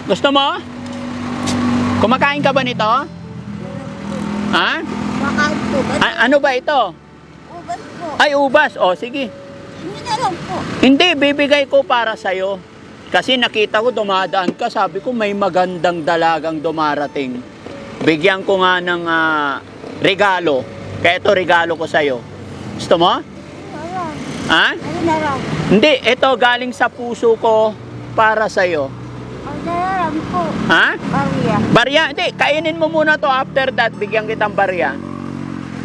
Gusto mo? Kumakain ka ba nito? Ha? Makain po. Ano ba ito? Ubas po. Ay, ubas. O, sige. Hindi na lang po. Hindi, bibigay ko para sa'yo. Kasi nakita ko dumadaan ka, sabi ko may magandang dalagang dumarating. Bigyan ko nga ng regalo. Kaya ito regalo ko sa'yo. Gusto mo? Alam. Ha? Ano na lang? Hindi, ito galing sa puso ko para sa'yo. Ano na lang po. Ha? Barya. Barya? Hindi, kainin mo muna to, after that, bigyan kitang barya.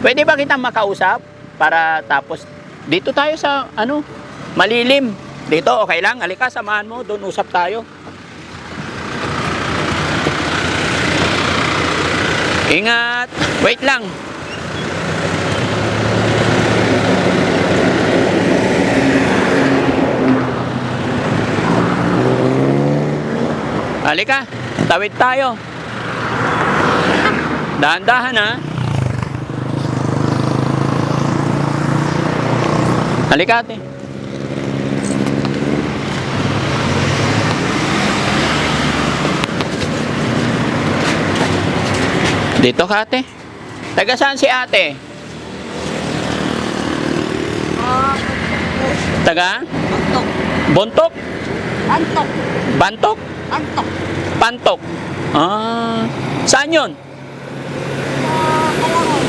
Pwede ba kitang makausap? Para tapos, dito tayo sa, malilim. Dito, okay lang? Halika, samahan mo, doon usap tayo. Ingat! Wait lang. Halika, tawid tayo. Dahan-dahan ha. Halika ate. Dito ka ate. Taga saan si ate? Taga? Antok. Bontok? Antok. Bantok? Antok. Pantok? Saan yun? Kalangon.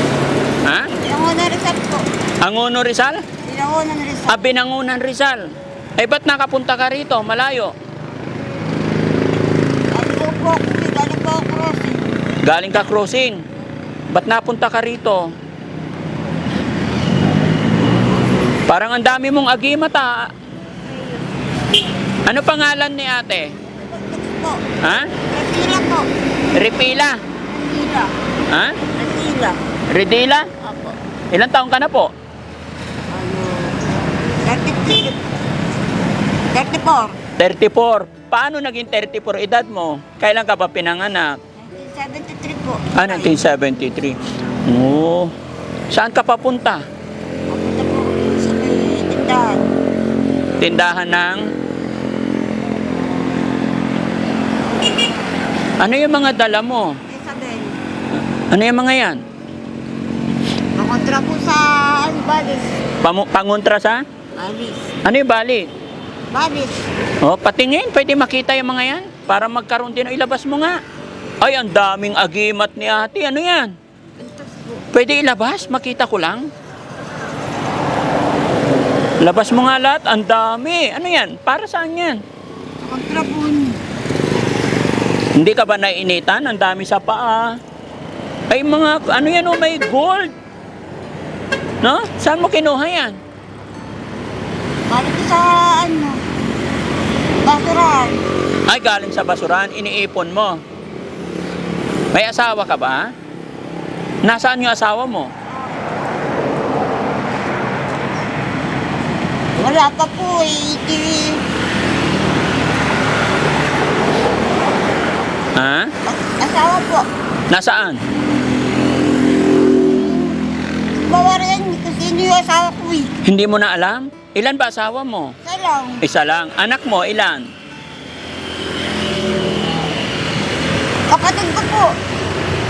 Ha? Binangonan Rizal po. Angono Rizal? Binangonan Rizal. Binangunan Rizal. Ay ba't nakapunta ka rito? Malayo. Ano po ako? Galing po ako crossing. Galing ka crossing. Ba't napunta ka rito? Parang ang dami mong agimat ha. Ano pangalan ni ate? Po. Ha? Resila po. Repila. Resila. Ha? Resila. Redila? Apo. Ilang taong ka na po? Ano? 33. 34. 34. Paano naging 34 edad mo? Kailan ka pa pinanganak? 1973 po. 1973. Oo. Saan ka papunta? Papunta po sa may tindahan. Tindahan ng... Ano yung mga dala mo? Isabel. Ano yung mga yan? Makontra po sa Balis. Pangontra sa? Balis. Ano yung bali? Balis. Oh, patingin. Pwede makita yung mga yan? Para magkaroon din. Ilabas mo nga. Ay, ang daming agimat ni ate. Ano yan? Pintas po. Pwede ilabas? Makita ko lang. Labas mo nga lahat. Ang dami. Ano yan? Para saan yan? Kontra po niya. Hindi ka ba naiinitan? Ang dami sa paa. Ay mga, ano yan oh, may gold. No? Saan mo kinuha yan? Balik sa ano? Basurahan. Ay, galing sa basurahan. Iniipon mo. May asawa ka ba? Nasaan yung asawa mo? Wala pa po eh. Ha? Asawa po. Nasaan? Bawaran kung sino yung asawa ko eh. Hindi mo na alam? Ilan ba asawa mo? Isa lang. Isa lang. Anak mo, ilan? Kapatid ko po.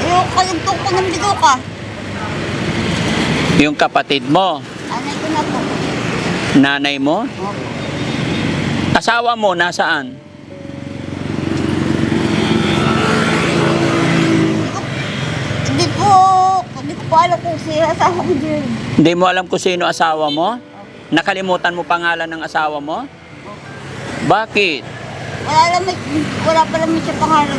Yung kalugtong ko ng bituka. Yung kapatid mo. Anay ko na po. Nanay mo? Opo. Asawa mo, nasaan? Hindi ko po alam kung sino asawa ko dyan. Hindi mo alam kung sino asawa mo? Nakalimutan mo pangalan ng asawa mo? Bakit? Wala pa naman siya pangalan.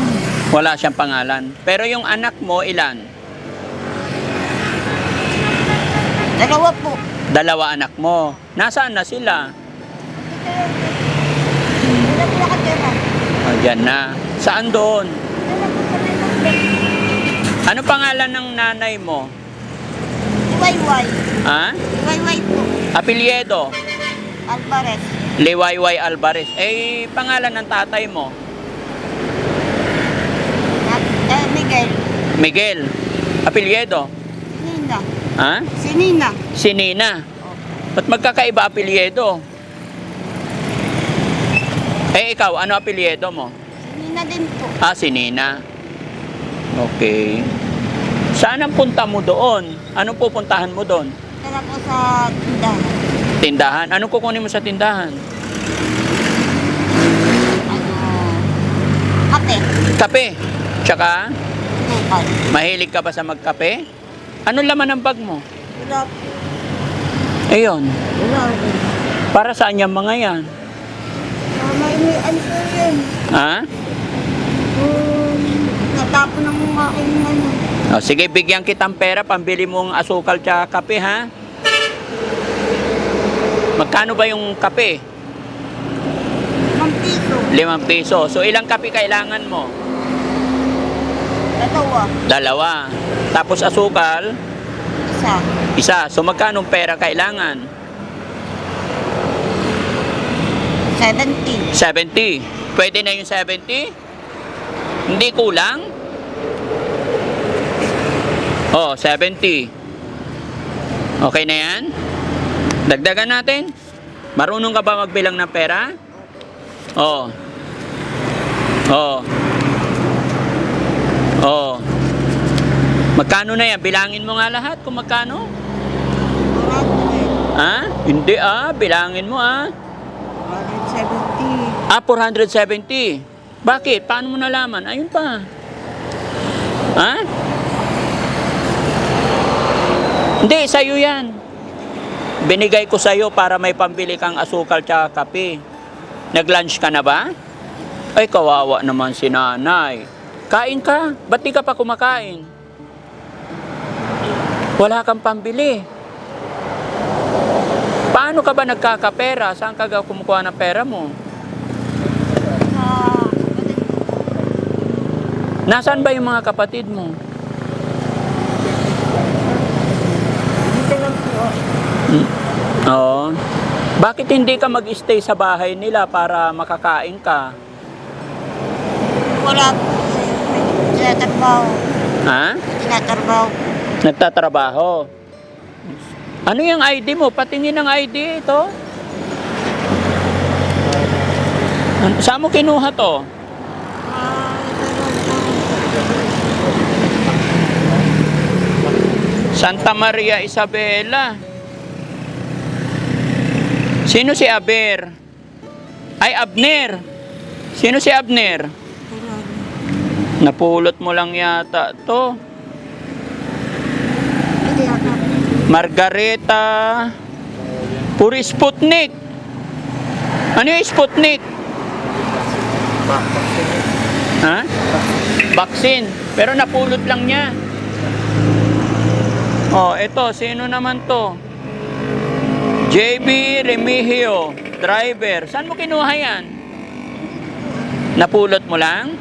Wala siyang pangalan. Pero yung anak mo, ilan? Dalawa po. Dalawa anak mo. Nasaan na sila? Wala po nakatira. O, dyan na. Saan doon? Wala po sa may pagkakas. Ano pangalan ng nanay mo? Iwayway. Ha? Iwayway po. Apelyedo? Alvarez. Liwayway Alvarez. Eh, pangalan ng tatay mo? Miguel. Miguel. Apelyedo? Sinina. Ha? Sinina. Si Nina. Ba't magkakaiba apelyedo? Eh, ikaw, ano apelyedo mo? Sinina din po. Ah, si Nina. Okay. Saan ang punta mo doon? Anong pupuntahan mo doon? Tara po sa tindahan. Tindahan? Anong kukunin mo sa tindahan? Ano? Kape. Kape. Tsaka, Tukal. mahilig ka ba sa magkape? Anong laman ng bag mo? Wala po. Ayun. Wala po. Para saan yung mga yan? May ano po yun? Ha? Natapon ng mga aking ano. O, sige, bigyan kitang pera, pambili mong asukal tsaka kape, ha? Magkano ba yung kape? 5 piso. 5 piso. So, ilang kape kailangan mo? Dalawa. 2. Tapos asukal? Isa. 1. So, magkano pera kailangan? 70. 70. Pwede na yung 70? Hindi kulang? Oh, 70. Okay na yan? Dagdagan natin? Marunong ka ba magbilang ng pera? Oh. Oh. Oh. Magkano na yan? Bilangin mo nga lahat kung magkano. Ha? Hindi bilangin mo 170. 470. Bakit? Paano mo nalaman? Ayun pa. Ha? Hindi, sa'yo yan. Binigay ko sa'yo para may pambili kang asukal tsaka kape. Nag-lunch ka na ba? Ay, kawawa naman si nanay. Kain ka. Ba't di ka pa kumakain? Wala kang pambili. Paano ka ba nagkakapera? Saan ka kumukuha ng pera mo? Nasaan ba yung mga kapatid mo? Dito lang po. Oo. Bakit hindi ka mag-stay sa bahay nila para makakain ka? Wala po. Tinatrabaho. Ha? Tinatrabaho. Nagtatrabaho. Ano yung ID mo? Patingin ng ID ito. Saan mo kinuha to? Santa Maria Isabela. Sino si Aber? Ay, Abner. Sino si Abner? Napulot mo lang yata to. Margareta. Puri Sputnik. Ano yung Sputnik? Ha? Vaccine. Pero napulot lang niya. Oh, ito. Sino naman to? JB Remigio. Driver. Saan mo kinuha yan? Napulot mo lang?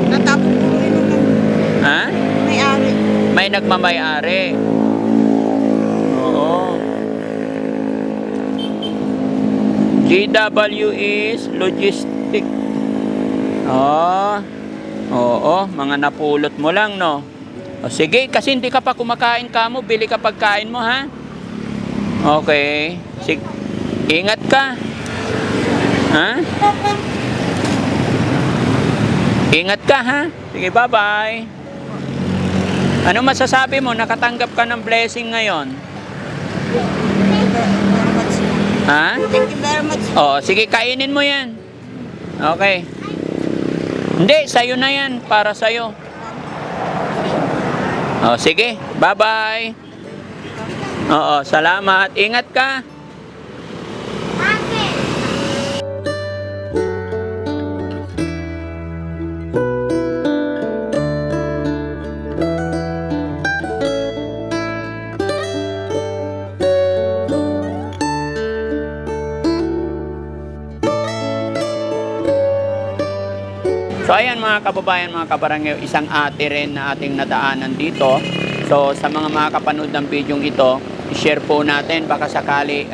Natapon po yun ng Ha? may-ari. May nagmamay-ari. Oo. GW is logistic. Oo, mga napulot mo lang, no? O, sige, kasi hindi ka pa kumakain ka mo, bili ka pagkain mo, ha? Okay. Sige. Ingat ka. Ha? Ingat ka, ha? Sige, bye-bye. Ano masasabi mo? Nakatanggap ka ng blessing ngayon? Ha? Thank you very much. Oo, sige, kainin mo yan. Okay. Hindi, sa'yo na yan. Para sa'yo. O, sige. Bye-bye. Oo, salamat. Ingat ka. So ayan mga kababayan, mga kabarangay, isang ate rin na ating nadaanan dito. So sa mga kapanood ng video ito, i-share po natin, baka sakali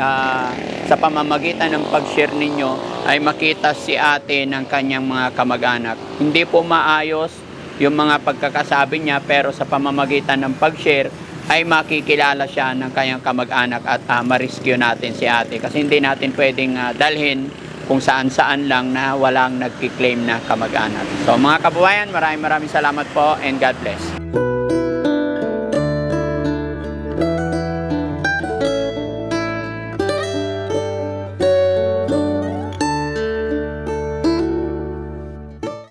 sa pamamagitan ng pag-share ninyo ay makita si ate ng kanyang mga kamag-anak. Hindi po maayos yung mga pagkakasabi niya, pero sa pamamagitan ng pag-share ay makikilala siya ng kanyang kamag-anak at ma-rescue natin si ate. Kasi hindi natin pwedeng dalhin kung saan-saan lang na walang nagkiklaim na kamag-anak. So mga kababayan, maraming salamat po and God bless.